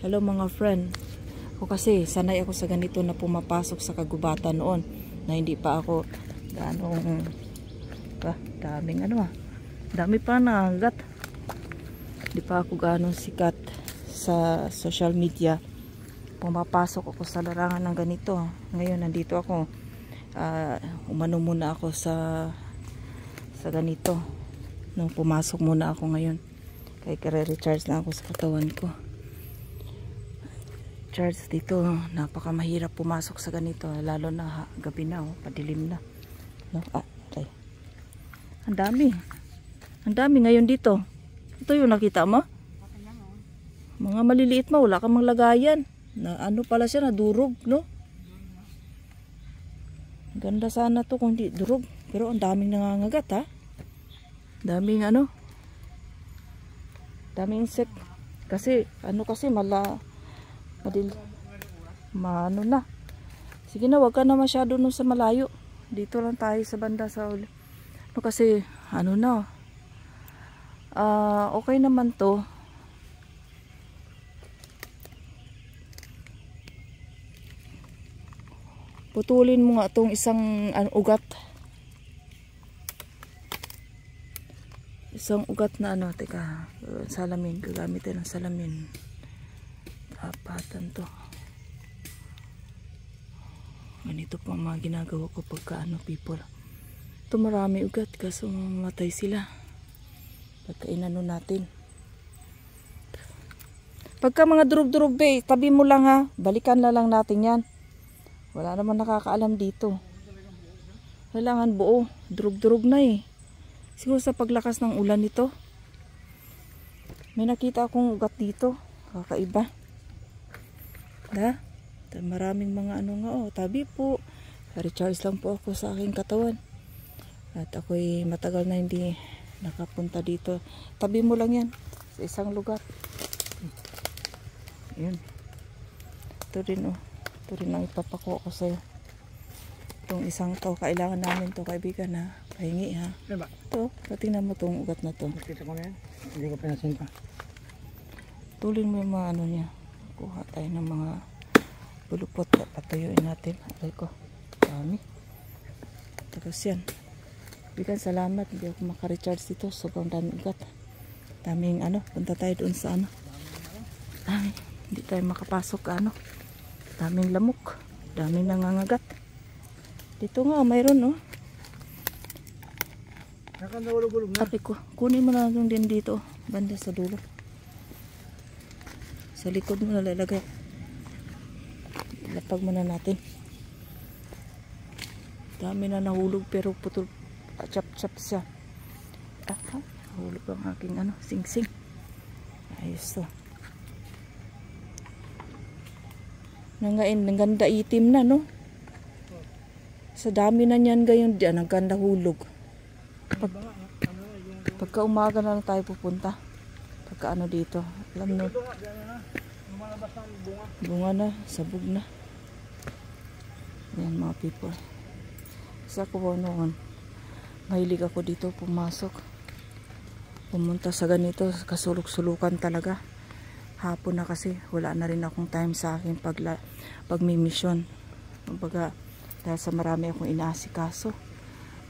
Hello mga friend. Ako kasi sanay ako sa ganito na pumapasok sa kagubatan noon na hindi pa ako ganong daming dami pa na agat. Hindi pa ako ganong sikat sa social media. Pumapasok ako sa larangan ng ganito. Ngayon nandito ako. Umano muna ako sa ganito. Nung pumasok muna ako ngayon. Kaya kare-recharge na ako sa katawan ko. Charge dito, napaka mahirap pumasok sa ganito, lalo na gabi na, padilim na. No? Okay. Ang dami ngayon dito. Ito yung nakita mo? Mga maliliit mo, wala kang lagayan. Na ano pala siya, nadurog, no? Ganda sana to kung di durog, pero ang daming nangangagat, ha? Daming daming insect. Kasi na. Sige na, wag ka na masyado no sa malayo. Dito lang tayo sa banda sa uli. Kasi okay naman to. Putulin mo nga tong isang ugat. Isang ugat na teka, salamin, gagamitin ng salamin. Apatan to. Ganito po ang mga ginagawa ko pagka people. Ito marami ugat kasi mamatay sila. Pagka inano natin. Pagka mga durug-durug tabi mo lang ha. Balikan na lang natin yan. Wala naman nakakaalam dito. Kailangan buo. Durug-durug na Siguro sa paglakas ng ulan nito. May nakita akong ugat dito. Kakaiba. Maraming mga tabi po. Recharge lang po ako sa aking katawan. At ako'y matagal na hindi nakapunta dito. Tabi mo lang yan sa isang lugar. Yun. Ito rin Ito rin ang ipapako ko sa'yo. Itong isang to, kailangan namin to kaibigan ha. Pahingi ha. Ito, patingnan mo tong ugat na to. Kita ko na yan. Hindi ko pinasin pa. Tulin mo yung mga niya. Kuha tayo ng mga bulupot. Patuyuin natin. Aray ko. Dami. Tapos yan. Bigan salamat. Hindi ako makarecharge dito. Sobrang daming ugat. Daming punta tayo doon sa Dami. Hindi tayo makapasok daming lamok. Daming nangangagat. Dito nga mayroon Sabi ko, kunin mo na lang din dito. Banda sa dulo. Sa likod mo nalalagay. Lapag muna natin. Dami na nahulog pero putol. Chap-chap siya. Nahulog ang aking sing-sing. Ayos to. Nangain, ng ganda itim na Sa dami na niyan gayon diyan, ang ganda hulog. Pagka umaga na lang tayo pupunta. Pagka dito. Alam mo. Bunga na, sabog na. Yan mga people. Kasi ako noon, mahilig ako dito pumasok. Pumunta sa ganito, kasulok-sulukan talaga. Hapon na kasi, wala na rin akong time sa akin pagmimisyon. Kumbaga, dahil sa marami akong inaasikaso.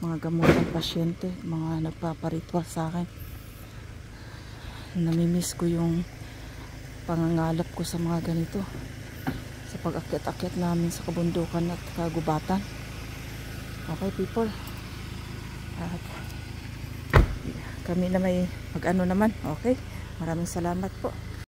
Mga gamot ng pasyente, mga nagpaparitwal sa akin. Namimiss ko yung pangangalap ko sa mga ganito. Sa pag-akyat-akyat namin sa kabundukan at kagubatan. Okay people. At kami na may naman. Okay. Maraming salamat po.